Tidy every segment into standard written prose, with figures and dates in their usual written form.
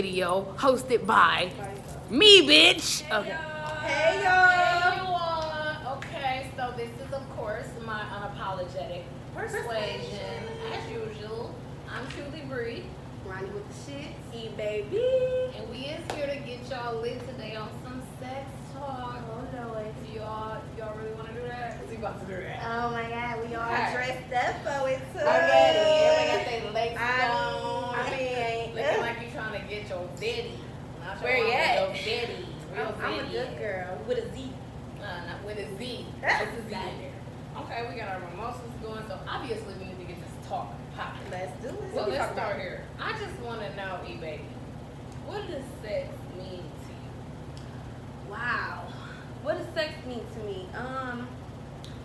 video hosted by me, bitch. Okay. Hey y'all. Hey y'all. Okay, so this is of course my unapologetic persuasion. As usual, I'm truly Bree. Ronnie with the shit. E-baby. And we is here to get y'all lit today on some sex talk. Oh Lord. Do y'all really want to do that? Cause we about to do that. Oh my God, we all Alright. dressed up for it too. Already, everybody got their legs down. I mean, looking like you trying to get your daddy. Not your Where you mama, at? Your daddy. Real I'm a daddy. good girl with a Z. Not with a Z. That's It's a Z in there. Okay, we got our mimosas going, so obviously we need to get this talk popping. Let's do it. So let's start here. I just want to know, E-Baby, what does sex mean to you? Wow. What does sex mean to me?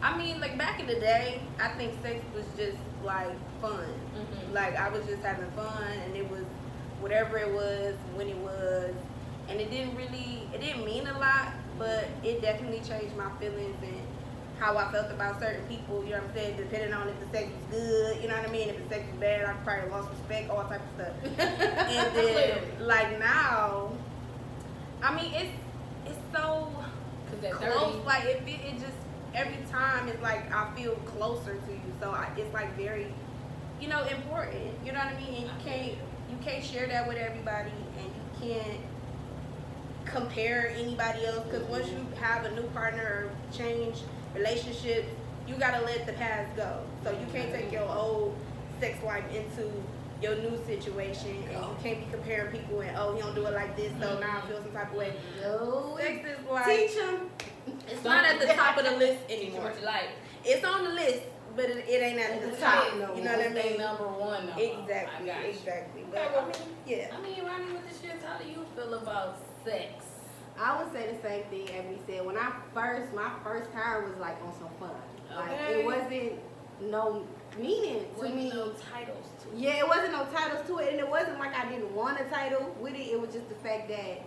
I mean, like back in the day, I think sex was just like fun. Mhm. Like I was just having fun, and it was whatever it was when it was, and it didn't mean a lot, but it definitely changed my feelings and how I felt about certain people. You know what I'm saying? Depending on if the sex was good, you know what I mean. If the sex was bad, I probably lost respect, all type of stuff. And then like now, I mean, it's so close. Like it just every time it's like I feel closer to you. So it's like very, important. You know what I mean? And you can't share that with everybody, and you can't compare anybody else, because once you have a new partner or change relationships, you gotta let the past go. So you can't take your old sex life into your new situation, and you can't be comparing people and he don't do it like this, so now I feel some type of way. No. Sex is like Teach him. it's not at the top of the list Teach anymore. what you like. It's on the list, but it ain't at the top. You know what I mean? Number one. Exactly. I got you. Exactly. Okay, But I mean, yeah. I mean, Ronnie with the shits, how do you feel about sex? I would say the same thing as we said. When my first time was like on some fun. Like Okay. it wasn't no meaning to Wasn't me. no titles to it. Yeah, it wasn't no titles to it, and it wasn't like I didn't want a title with it. It was just the fact that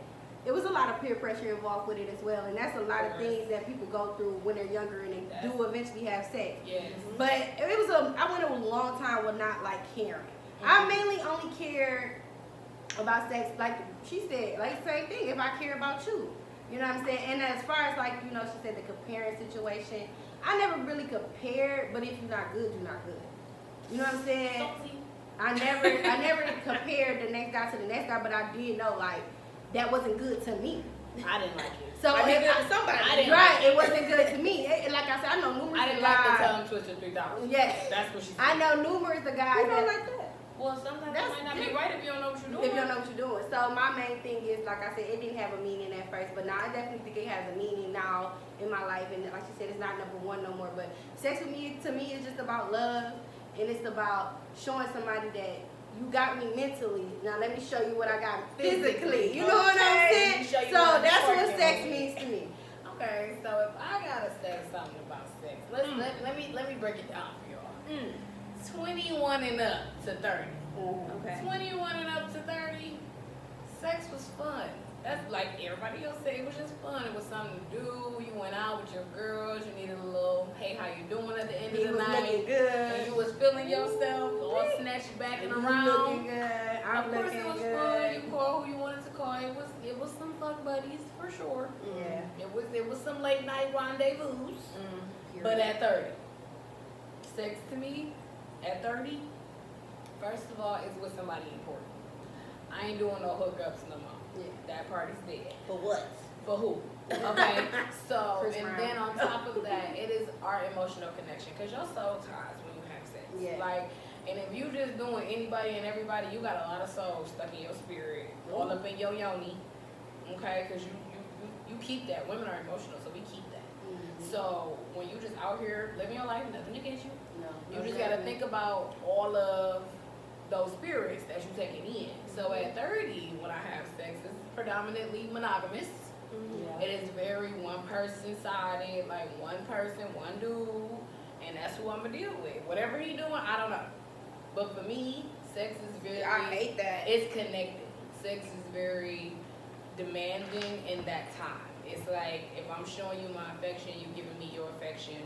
it was a lot of peer pressure involved with it as well, and that's a lot of things that people go through when they're younger and they do eventually have sex. Yes. But I went a long time with not like caring. I mainly only cared about sex, like she said, like same thing. If I care about you, you know what I'm saying. And as far as like she said the comparing situation, I never really compared. But if you're not good, you're not good. You know what I'm saying? Salty. I never compared the next guy to the next guy, but I did know like that wasn't good to me. I didn't like it. So Might be if good to somebody. I didn't right, like it wasn't good to me. And like I said, I know numerous. I didn't like the guys. tongue twister 3,000. Yes. That's what she said. I know numerous of guys Who that don't like that? Well, sometimes That's it might not be different. right if you don't know what you're doing. if you don't know what you're doing. So my main thing is, like I said, it didn't have a meaning at first, but now I definitely think it has a meaning now in my life. And like she said, it's not number one no more. But sex with me, to me, is just about love, and it's about showing somebody that you got me mentally. Now let me show you what I got physically. You know what I'm Okay. saying? Show you So what that's I'm what working sex with. means to me. Okay, so if I gotta say something about sex, let me break it down for y'all. 21 and up to 30. Okay. 21 and up to 30, sex was fun. That's like everybody else said, it was just fun. It was something to do. You went out with your girls. You needed a little, hey, how you doing at the end He of the was night? looking And good. you was feeling yourself, all snatched back and You around. looking good. I'm Of course, looking it was good. fun. You call who you wanted to call. It was some fuck buddies for sure. Yeah. It was some late night rendezvous. But at 30, sex to me, at 30, first of all, is with somebody important. I ain't doing no hookups no more. Yeah. That party's dead. For what? For who? Okay. So, Chris and Brown. then on top of that, it is our emotional connection. Because your soul ties when you have sex. Yeah. Like, and if you just doing anybody and everybody, you got a lot of souls stuck in your spirit, all up in your yoni. Okay? Because you keep that. Women are emotional, so we keep that. So when you just out here living your life, nothing against you. No. You just gotta think about all of those spirits that you're taking in. So at 30, when I have sex, it's predominantly monogamous. Yeah. It is very one person sided, like one person, one dude, and that's who I'm gonna deal with. Whatever he doing, I don't know. But for me, sex is very. I hate that. It's connected. Sex is very demanding in that time. It's like if I'm showing you my affection, you giving me your affection.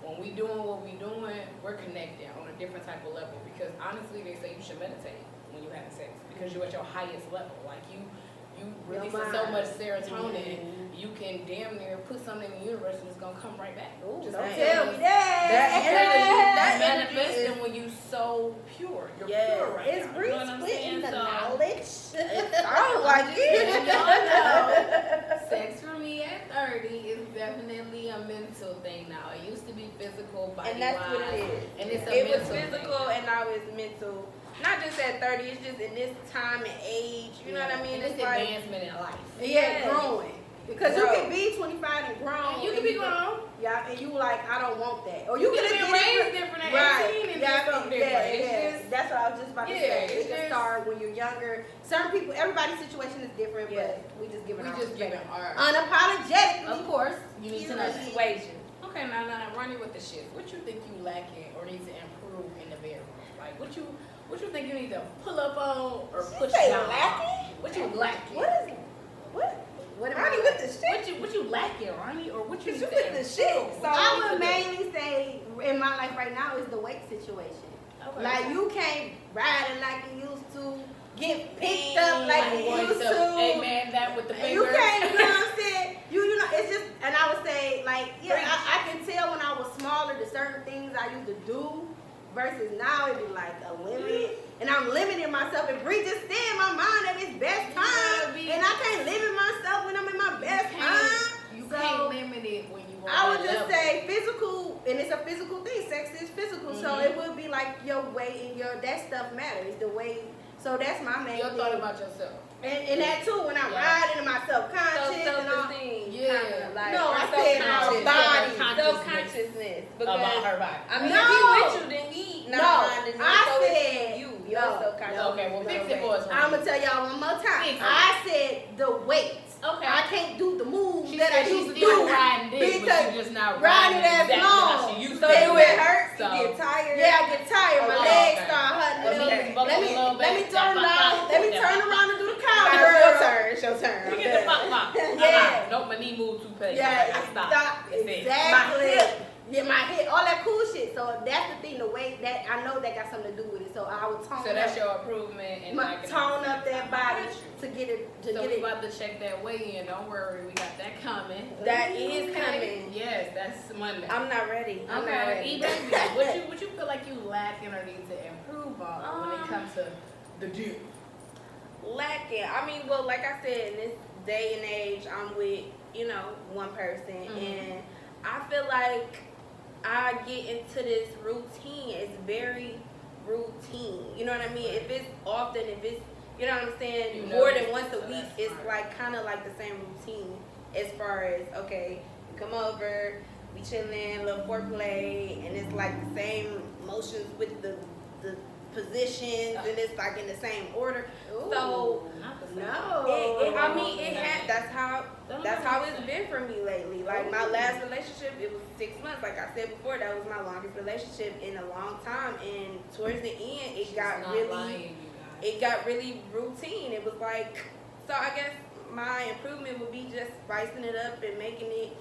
When we doing what we doing, we're connected on a different type of level. Because honestly, they say you should meditate when when you having sex because you're at your highest level. Like you releasing so much serotonin, you can damn near put something in the universe and it's gonna come right back. Ooh, Just don't saying. tell me that. That energy manifesting is- when you so pure. You're Yes. pure right It's now. You know what I'm saying? the So, knowledge. Sounds like and it. y'all know, sex for me at 30 is definitely a mental thing now. It used to be physical, body And that's what it is. And it's a It was mental physical thing. and now it's mental. Not just at 30, it's just in this time and age. You know what I mean? And it's It's like, advancement in life. Yeah, growing. Because you can be 25 and grown. You can be grown. Yeah, and you like, I don't want that. Or You you could can have been raised different at 18 and yeah, did something different. It's yeah. just- That's what I was just about to Yeah, say. it's It can just- start when you're younger. Certain people, everybody's situation is different, Yeah. but we just giving We our just perspective. giving our. Unapologetically. Of course, you need to know Period. persuasion. Okay, now running with the shit. What you think you lacking or need to improve in the bedroom? Like what you think you need to pull up on or She push say down? lacking? What you lacking? What am I Ronnie with the shit. What you lacking, Ronnie? Or what you Cause need you to with the improve? shit. So I you would need to- mainly say in my life right now is the weight situation. Okay. Like you can't ride it like you used to, get picked up like I'm you going used to to. amen that with the And finger. you can't, you know what I'm saying? You know, it's just, and I would say, like, yeah, I can tell when I was smaller the certain things I used to do versus now it'd be like a limit. And I'm limiting myself. And Bree just said in my mind that it's best time. And I can't limit myself when I'm in my best time. You So, can't limit it when you want. I would just say physical, and it's a physical thing. Sex is physical, so Mhm. it would be like your weight and that stuff matters. The weight, so that's my main your thing. thought about yourself. And that too, when I'm Yeah. riding in my So self-conscious and all. self-esteem. Yeah. Kinda like, No, or I said our self-conscious. body. Self-consciousness. Because About her body. I mean, No. if he with you, then he not No, minding you. I So it's said- you. no. Your self-conscious. Okay, well, fix it for us. I'm gonna tell y'all one more time. Fix it. I said the weight. Okay. I can't do the moves She that said I she used to still do riding dick, but because she just not riding riding as exactly long. how she used So to. do it Yeah. hurt? So- You get tired? Yeah, I get tired. My Oh, legs okay. start hurting. Let me buckle Let a me little let me bit. turn around. Let me turn around and do the It's cowgirl. your turn. It's your turn. You get the pop pop. Yeah. Nope, my knee moved too fast. Yeah, I stop. That's it. exactly. My hip. Yeah, my hip, all that cool shit. So that's the thing. The weight that I know that got something to do with it. So I would tone So that's up, your improvement and my, tone up that body to get it So get we it. about to check that weigh in. Don't worry, we got that coming. That is Okay. coming. Yes, that's Monday. I'm not ready. I'm not Okay, ready. E-Baby, what you feel like you lacking or need to improve on when it comes to the dick? Lacking. I mean, well, like I said, in this day and age, I'm with, one person. Mhm. And I feel like I get into this routine. It's very routine. You know what I mean? If it's often, if it's, you know what I'm saying, You know more it, than once a so week, that's it's smart. like kind of like the same routine as far as, okay, you come over, we chilling, little foreplay, and it's like the same motions with the positions, and it's like in the same order. So Not the same. No. I mean, that's how Don't that's know how what it's I'm been for me lately. Like my last relationship, it was 6 months. Like I said before, that was my longest relationship in a long time. And towards the end, it She's got not really, lying, you guys. it got really routine. It was like, so I guess my improvement would be just spicing it up and making it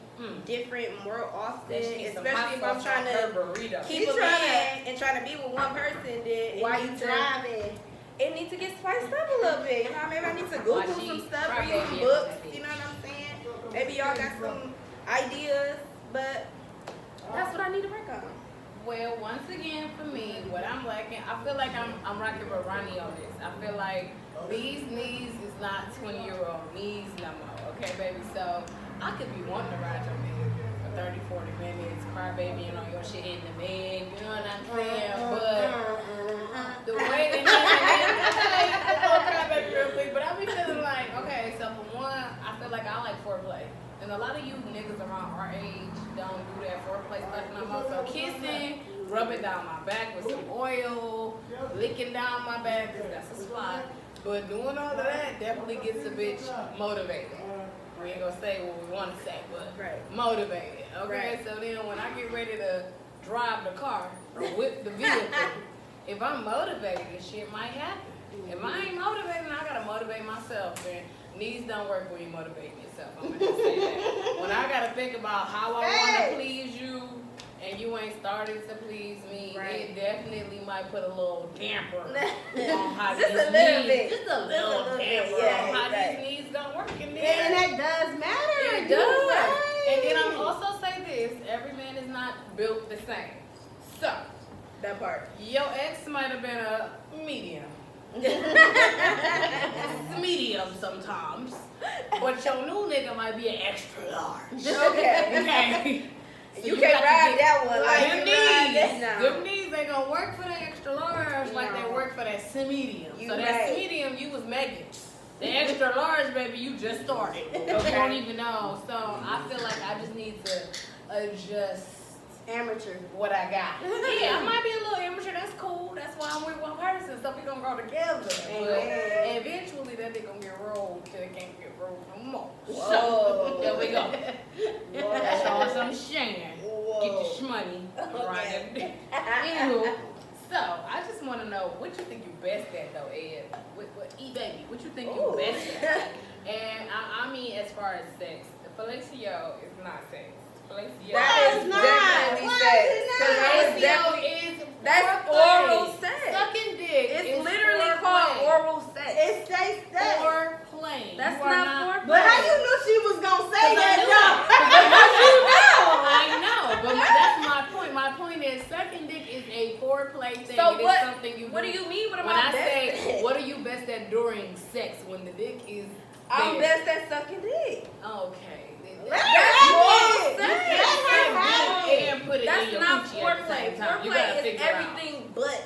different more often. Then she needs some Especially if hot I'm sauce trying on her to burrito. keep a man and trying to be with one person. Then it While you needs to- driving, it needs to get spiced up a little bit. You know, maybe I need to Google Why she some stuff, cry read baby some and books. everything. You know what I'm saying? Maybe y'all got some ideas, but that's what I need to work on. Well, once again, for me, what I'm lacking, I feel like I'm rocking with Ronnie on this. I feel like these knees is not 20-year-old knees no more, okay, baby? So I could be wanting to ride your dick for 30, 40 minutes, cry babying on your shit in the bed, you know what I'm saying? But the way, and then I'll cry baby real quick, but I be feeling like, okay, so for one, I feel like I like foreplay. And a lot of you niggas around our age don't do that foreplay stuff no more. So kissing, rubbing down my back with some oil, licking down my back, 'cause that's a spot. But doing all of that definitely gets a bitch motivated. We ain't gonna say what we want to say, but Right. motivated. Okay, Right. so then when I get ready to drive the car or whip the vehicle, if I'm motivated, this shit might happen. If I ain't motivated, I gotta motivate myself. And knees don't work when you motivate yourself. I'm gonna just say that. When I gotta think about how I want to please you, and you ain't started to please me, Right. it definitely might put a little damper on how Just these a little knees, bit. just a little bit, damper yeah, on how right. these knees gonna work in there. And that does matter. It You're does. right. And then I'm also say this: every man is not built the same. So That part. your ex might have been a medium. Medium sometimes, but your new nigga might be an extra large. Okay. Okay. So You got can't to ride get- that one. Like, Them you ride knees, that. them knees ain't gonna work for that extra large like they No. work for that medium. You So that right. medium, you was Megan. The extra large, baby, you just started. You don't even know. So I feel like I just need to adjust Amateur. what I got. Yeah, I might be a little amateur. That's cool. That's why I'm with one person. So we gonna grow together. But Amen. eventually, that they gonna get rolled till it can't get rolled no more. Whoa. So there we go. Whoa. That's all some sharing. Whoa. Get your shmoney. Right. Anywho, so I just want to know what you think you best at though, Ed. What baby? What you think you Ooh. best at? And I mean, as far as sex, the fellatio is not sex. Fellatio That is is not. definitely Why sex. is it not? 'Cause that is fellatio definitely is that's foreplay. oral sex. Sucking dick. It's is literally foreplay. called oral sex. It stays that. Foreplay. That's You are not foreplay. But how you knew she was gonna say Because I that? knew No. I know, but that's my point. My point is, sucking dick is a foreplay thing. So It is what? something you What do do. you mean? What am When I I best say, at? what are you best at during sex when the dick is I'm there? best at sucking dick. Okay. That's You oral can't sex. say dick and put it in That's your not coochie at the foreplay. same time. You gotta Foreplay is figure out. everything but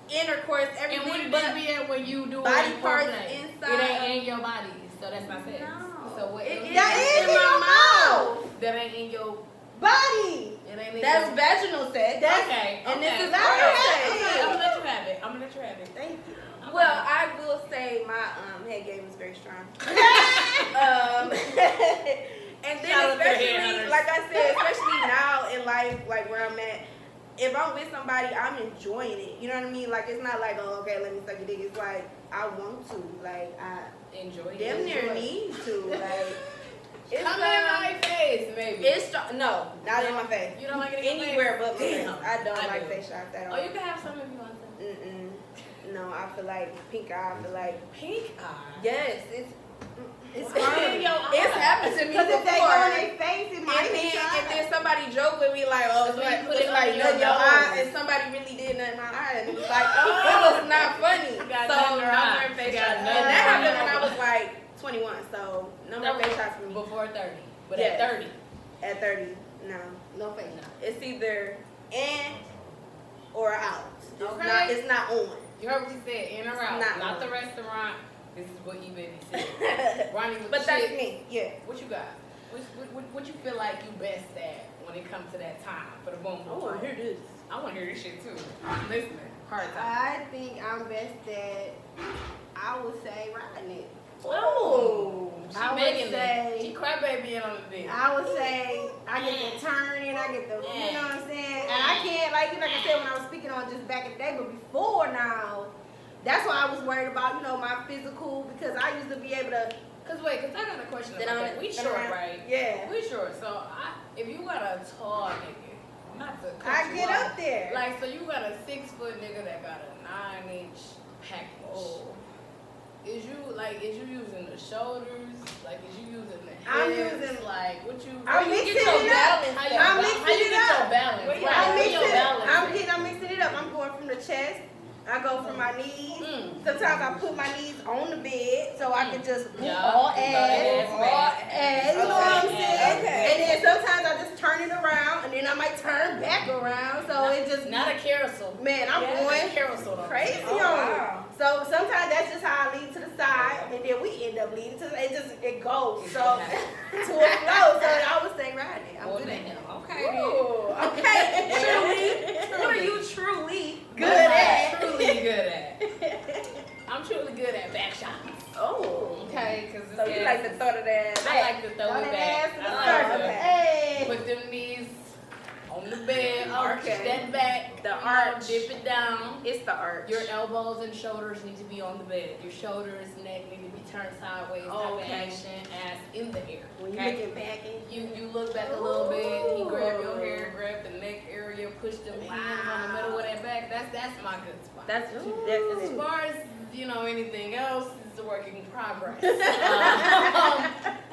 intercourse. And Everything what but it be at when you do body it parts foreplay? inside. It ain't in your body, so that's not sex. No. So what? It is That is in in your my mouth. That ain't in your. Body. It ain't in That's your. vaginal sex. Okay. And this is That's oral right. sex. Okay, I'm gonna let you have it. I'm gonna let you have it. Thank you. Well, I will say my head game is very strong. And then Shout out to the especially, headhunters. like I said, especially now in life, like where I'm at, if I'm with somebody, I'm enjoying it. You know what I mean? Like it's not like, oh, okay, let me suck your dick. It's like I want to. Like I Enjoy. damn near need to. Like it's Come in my face, maybe. it's strong. No, not in my face. You don't like it in your Anywhere face? but my face. Damn, I don't I like do. face shots at all. Oh, you can have some if you want to. Mm-mm. No, I feel like pink eye. I feel like Pink eye. yes, it's Why in your eye? it's happened to me Because before. if they go in their face, it And might then, be and then somebody joke with me like, oh, it's So you like, put it it's like under nothing your your eye, nose. and somebody really did nothing in my eye, and it was like, oh, it was not funny. You got So nothing in your no eye. more face You got shots. nothing And that in happened your when I eye. was like 21, so no more face shots for me. Before 30. But Yes. at 30. At 30, no. no face. No. It's either in or out. Okay. It's not on. You heard what you said, in or out. Not Not on. the restaurant. This is what you baby said. Ronnie with But the that's shit. me, yeah. What you got? What you feel like you best at when it comes to that time for the boom boom? Oh, hear this. I want to hear this shit too. I'm listening. Hard time. I think I'm best at, I would say, riding it. Oh. She I would making say- it. She crybabying on the dick. I would say I get the turning, I get the, you know what I'm saying? And I can't, like I said when I was speaking on just back in the day, but before now, that's why I was worried about, my physical, because I used to be able to, Cause I got a question Sit about on that. it, We sit short, around. right? Yeah. We short. So if you got a tall nigga, not to cut I you get off, up there. Like, so you got a 6-foot nigga that got a 9-inch package. Oh. Is you using the shoulders? Like, is you using the hips? I'm using- like what you? I'm where you mixing get your it up. balance? How you, I'm how mixing you it get up. your balance? Where you- Right, I'm where your mixing, balance at? I'm mixing it up. I'm going from the chest. I go from my knees. Mm. Sometimes I put my knees on the bed so I can just move Yeah, all you know that ass, ass all back. ass. You know what I'm Okay, saying? okay. And then sometimes I just turn it around, and then I might turn back around. So it just, Not a carousel. man, I'm Yeah. going Carousel. though. crazy Oh, on wow. it. So sometimes that's just how I lead to the side, and then we end up leading to it goes It's so gonna to a flow. So I would say riding it. I'm Well, good at damn. it. Okay. then. Ooh, okay, truly. What are you truly Good I'm at. truly good at. I'm truly good at back shots. Oh. Okay, because So you like to throw that ass I back. like to throw Throw it that back. ass in the I like circle. to Hey. put them knees on the bed, arch that back, The arch. dip it down. It's the arch. Your elbows and shoulders need to be on the bed. Your shoulders, neck need to be turned sideways. Type of action, ass in the air. When you Okay? looking back and You look back a little bit. He grab your hair, grab the neck area, push them hands on the middle of that back. That's my good spot. That's what you As definitely. far as anything else, it's a work in progress.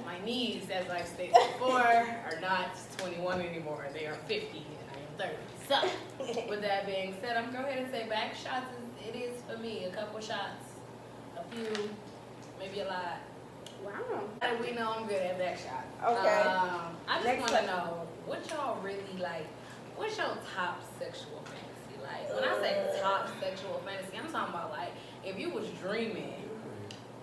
My knees, as I've stated before, are not 21 anymore. They are 50, and I am 30. So, with that being said, I'm going to go ahead and say back shots. It is for me. A couple shots, a few, maybe a lot. Wow. And we know I'm good at back shots. Okay. I just Next want to question. know what y'all really like. What's your top sexual fantasy? Like, when I say top sexual fantasy, I'm talking about like if you was dreaming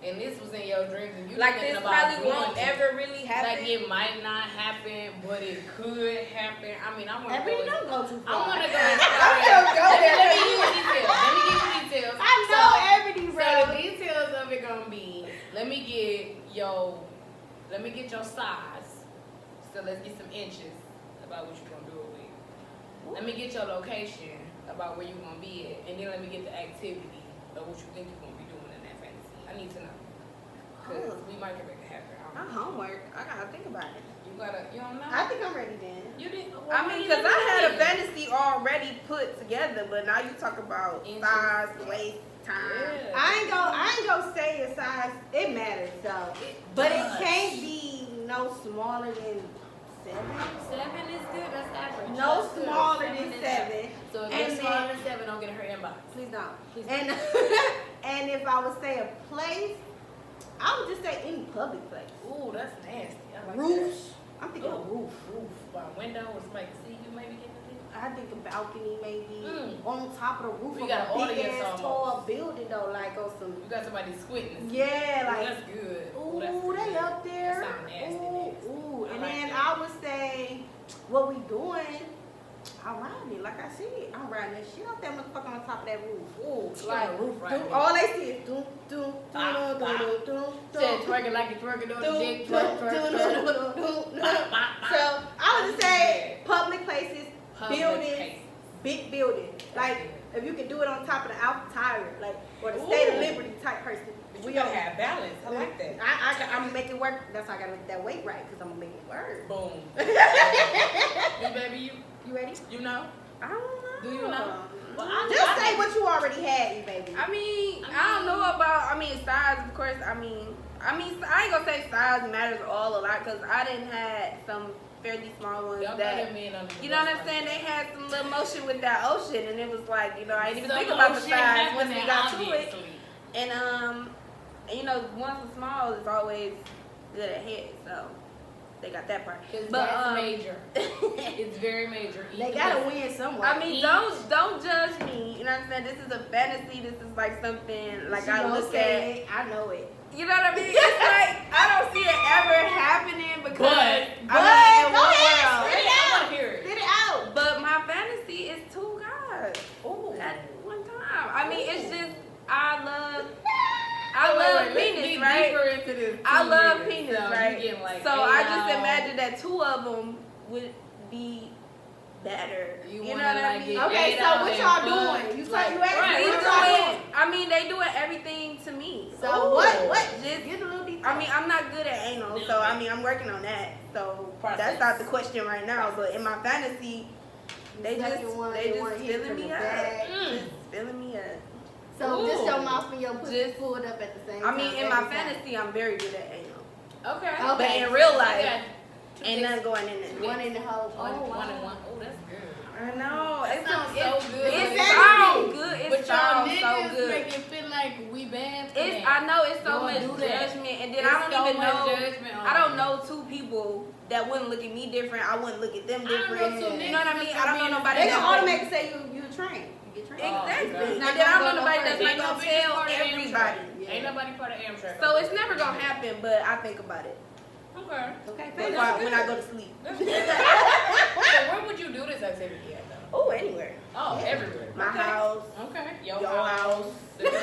and this was in your dreams and you Like thinking this about probably doing won't it, ever really happen. like it might not happen, but it could happen. I mean, I want to every go. don't go too I far. want to go as far I'm as. gonna go there. Let me give you details. Let me give you details. I know everything, So bro. the details of it gonna be, let me get your size. So let's get some inches about what you're gonna do it with. Let me get your location about where you're gonna be at, and then let me get the activity of what you think you're gonna be doing in that fantasy. I need to know. Cause we might can make it happen. I My don't know. homework. I gotta think about it. You don't know? I think I'm ready then. You didn't. Well, I why mean, you because didn't I had a do it? fantasy already put together, but now you talk about Inches. size, waist, time. Yeah. I ain't gonna say a size. It matters though, but it does. can't be no smaller than 7. 7 is good. That's average. No That's good. smaller 7 than is 7. average. So if And you're smaller then- than 7, don't get in her inbox. Please don't. Please And and if I would say a place, I would just say any public place. Ooh, that's nasty. I like Roofs. I'm that. thinking of roof. Roof. By a window where somebody can see you maybe getting it. I think a balcony maybe Mm. on top of the roof We of got a an big audience ass almost. tall building though, like on some. You got somebody squinting. Yeah, Ooh, like. that's good. Ooh, that's they good. up there. That sound nasty, nasty. Ooh, I and like then that. I would say, what we doing? I'm riding it, like I said. I'm riding that shit off that motherfucker on top of that roof. Ooh, she Like, on the roof right do- now. all they see is doom, doom, Bop, doom, bop. doom, doom, Said doom, twerking like you twerking on the doom, dick. doom, Twerk, doom, twerk, doom, twerk. doom, doom. Bop, bop, bop. So I would say public places, Public buildings, places. big buildings. Like if you could do it on top of the Alpha Tower, like or the State of Ooh. Liberty type person. But you gotta have balance. I like that. I'm gonna make it work. That's why I gotta make that weight right, because I'm gonna make it work. Boom. You baby, You ready? you know? I don't know. Do you know? Well, I Just say what you already had, you baby. I mean, I don't know about. I mean, size. Of course. I mean, I ain't gonna say size matters all a lot because I didn't have some fairly small ones Y'all that. got men under the You know what bus I'm saying? like They had some little motion with that ocean, and it was like, you know, I didn't even Some think about the shit size once we happening, got to it. obviously. And you know, ones with small is always good at head, so they got that part. Cause But that's major. It's very major. They Eat gotta the- win somewhere. I mean, don't judge me. You know what I'm saying? This is a fantasy. This is like something like She I gonna look say at. it. I know it. You know what I mean? It's like I don't see it ever happening because But- I mean, in go one ahead, world. spit it I out. wanna hear it. Spit it out. But my fantasy is 2 guys Ooh. at one time. I mean, it's just I love Wait, let's penis, dig right? deeper into this. I too, love nigga. penis, So you right? getting like So I just anal. imagine that 2 of them would be better. You You know wanna, what I like, mean? get Okay, eight so out what and y'all fuck. doing? You Like, said you asked right, me We what what y'all doing, doing. I mean, they doing everything to me. So Ooh. what? Just- Get a little detail. I mean, I'm not good at anal, so I mean, I'm working on that. So Process. that's not the question right now. But in my fantasy, they just Second one, they the just one hit filling from me the up, back. just filling me up. So just Ooh. your mouth and your pussy Just- pulled up at the same I time. mean, in my every time. fantasy, I'm very good at anal, Okay. but Okay. in real You life, got two ain't dicks. nothing going in there. One in the hole. One, Oh, one and wow. one. Oh, that's good. I know. That It's sounds it's, so good. It It's sounds good. It But y'all sounds so niggas good. make it feel like we bad for It's, that. I know it's so Don't much do that. judgment, and then It's I don't so even much know. judgment on I don't it. know 2 people that wouldn't look at me different. I wouldn't look at them I don't know different. two You know what I niggas mean? that's I don't know gonna be nobody They that gonna would- automatically say you trained. You get trained. Oh, Exactly. okay. And Not then I gonna don't know go nobody no that's further. not no gonna bitches tell part of everybody. Amtrak. Yeah. Ain't nobody part of Amtrak. So it's never gonna happen, but I think about it Okay. Okay, when fine. I, when I go to sleep. That's good. So where would you do this activity at though? Oh, anywhere. Oh, everywhere. My Okay. house, Okay. Your your house, The the club.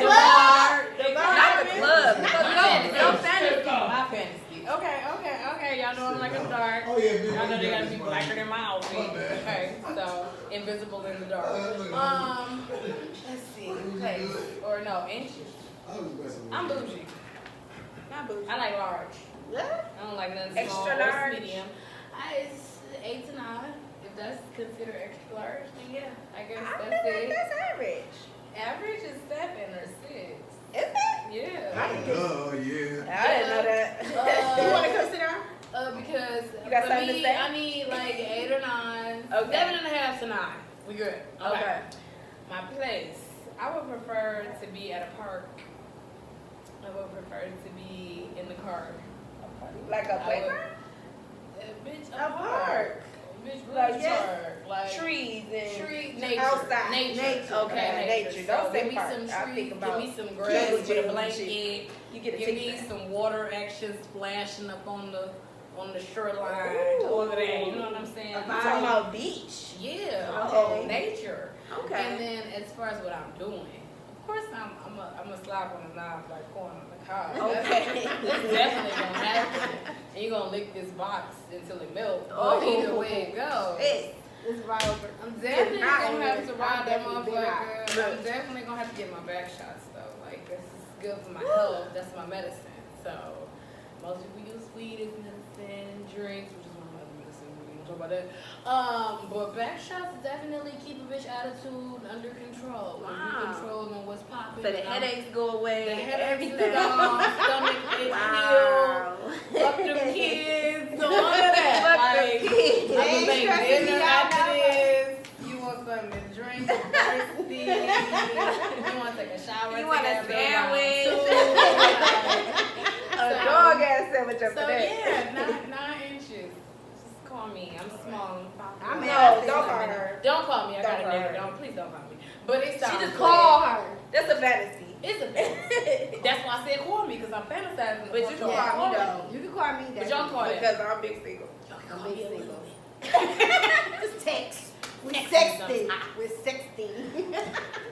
bar, The not the club. My No, fantasy. no fantasy. My fantasy. Okay. Y'all know I'm like black in the dark. Oh yeah, bitch. I know they gotta be blacker than my outfit. Okay, so invisible in the dark. Let's see, place or no inches. I'm bougie. Not bougie. I like large. Yeah. I don't like nothing Extra small large? or medium. It's 8 to 9. If that's considered extra large, then yeah, I guess I that's feel like it. that's average. Average is 7 or 6. Is it? Yeah. Oh yeah. I didn't know that. You want to come sit down? Because You got for something to me, say? I need like 8 or 9. Okay. 7.5 to 9. We good. Okay. My place. I would prefer to be at a park. I would prefer to be in the car. Like a playground? Bitch, A park. Bitch, Like, really yes. park. Like Trees and tree, nature, outside. nature. Okay, nature. Don't So say give me park. some I trees. think about Give me some kids grass with a doing blanket. You get a Give me ticket. some water action splashing up on the shoreline. Ooh. All of that. You know what I'm saying? I'm talking about beach. Yeah. Okay. Nature. Okay. And then as far as what I'm doing, of course I'm a slap on the knob like corn on the cob. Okay. That's definitely gonna happen. And you're gonna lick this box until it melts. Oh. But either way it goes. It's right over. I'm definitely gonna have to I've ride that definitely been out. motherfucker. I'm definitely gonna have to get my back shots though. Like this is good for my health. That's my medicine. So most people use weed as medicine and drinks, which is one of my other medicine. We don't talk about that. But back shots definitely keep a bitch attitude under control. When you Wow. controlling what's popping. So the headaches go away. The headaches everything. gone, stomach is Wow. healed. Fuck them kids. All of that. Fuck them Like, kids. I can ain't make stressing me dinner out after now. this. You want something to drink? You're thirsty. You want to take a shower? You want a take around sandwich? two. A dog ass sandwich up So there. yeah, 9 inches. Just call me. I'm small. I'm No, don't call her. Don't call me. I got a Don't call nigga. her. Don't please don't call me. But it sounds She just good. call her. That's a fantasy. It's a fantasy. That's why I said call me because I'm fantasizing. But you can call me though. You can call me that. But y'all call it. Because I'm big single. I'm big single. Just text. We're Text sexting. them. We're sexting.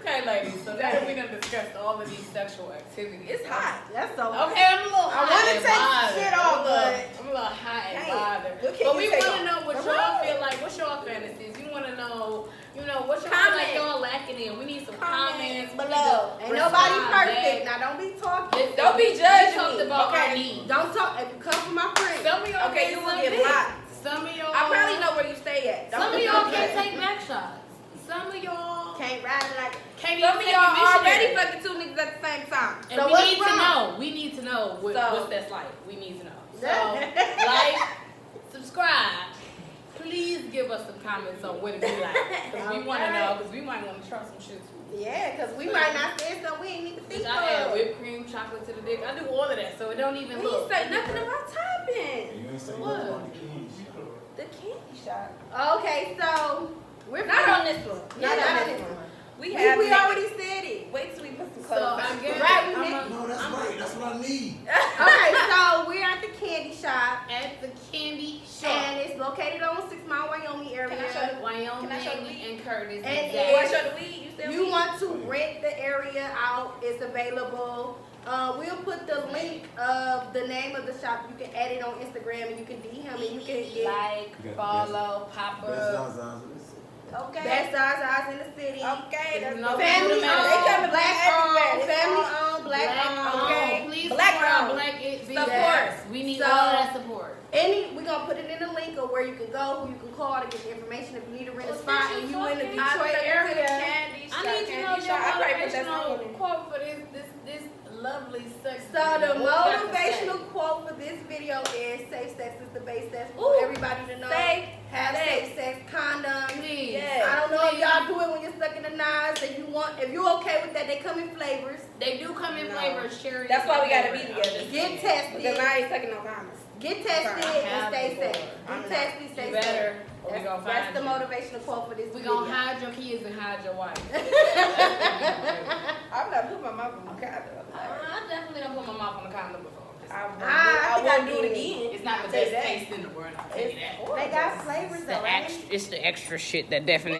Okay, ladies. So now we done discussed all of these sexual activities. It's hot. That's so. Okay, I'm a little hot. wanna and take bothered. shit off, I'm a little hot and Dang. bothered. What can But you we take want to off? know what Come y'all on. feel like. What's your fantasies? You want to know, what y'all feel Comment. like y'all lacking in. We need some comments We need below. to Ain't nobody respond perfect. back. Now don't be talking. Listen, Don't be we judging talked me, about our okay? needs. Don't talk. If you come from my friend. Some of y'all Okay, get you will some get dick. blocked. Some of y'all. I probably know where you stay at. Some of y'all can't take back shots. Some of y'all Can't ride it like. can't Some of even take y'all a already missionary. fucking two niggas at the same time. And So we what's need to wrong? know. We need to know So- what's that's like. We need to know. So, like, subscribe. Please give us some comments on what it be like. Because we want to know. Because we might want to try some shit too. Yeah, because we might not say something we ain't even think Bitch, I add of. whipped cream, chocolate to the dick. I do all of that, so it don't even We look. didn't say nothing about topping. You ain't saying What? nothing about the keys. The candy shop. Okay, so we're Not on this one. Yeah, Not not on on this this one. We We have it. already said it. Wait till we put some So clothes I on. guess Right, we I'm make- No, that's right. That's what I need. Okay, so we're at the candy shop, at the candy shop. and it's located on 6 Mile, Wyoming area. Can I show the- Wyoming Can I show the weed? and Curtis. And You exactly. want to show the weed? You still You weed? want to rent the area out, it's available. We'll put the link of the name of the shop. You can add it on Instagram and you can DM and you can get Like, You got the follow, pop Best up. Zazas. Okay. best eyes in the city. Okay, that's You know, Family They owned, coming black everywhere. owned, family owned, black owned. Okay. Please Black support owned. Black it Support. business. We need So- all that support. We're gonna put it in the link of where you can go, who you can call to get the information if you need to rent a Well, spot since and you you in the fucking- Detroit area. Candy shop. I need to know Candy your shop. I probably put that motivational song in. quote for this lovely sex. So the video. What you got to say? motivational quote for this video is safe sex is the base sex for Ooh, everybody to know. safe Have sex. safe sex, condoms. Please. Yes. I don't know if Please. y'all do it when you're stuck in the knives. If you're okay with that, they come in flavors. They do come in No. flavors, cherry. That's why we gotta be I'm together. just Get saying. Because tested. I ain't taking no comments. Get tested Sorry, I have and stay before. safe. I'm Get not. tested, You stay better, safe. or we gonna That's find the you. motivational quote for this We video. gonna hide your kids and hide your wife. I'm not putting my mouth on my condom. I definitely don't put my mouth on the condom before. I I think I won't do it did. again. It's not the I'll tell you best that. taste in the world. I'll tell you that. They got flavors though, right? It's the extra shit that definitely.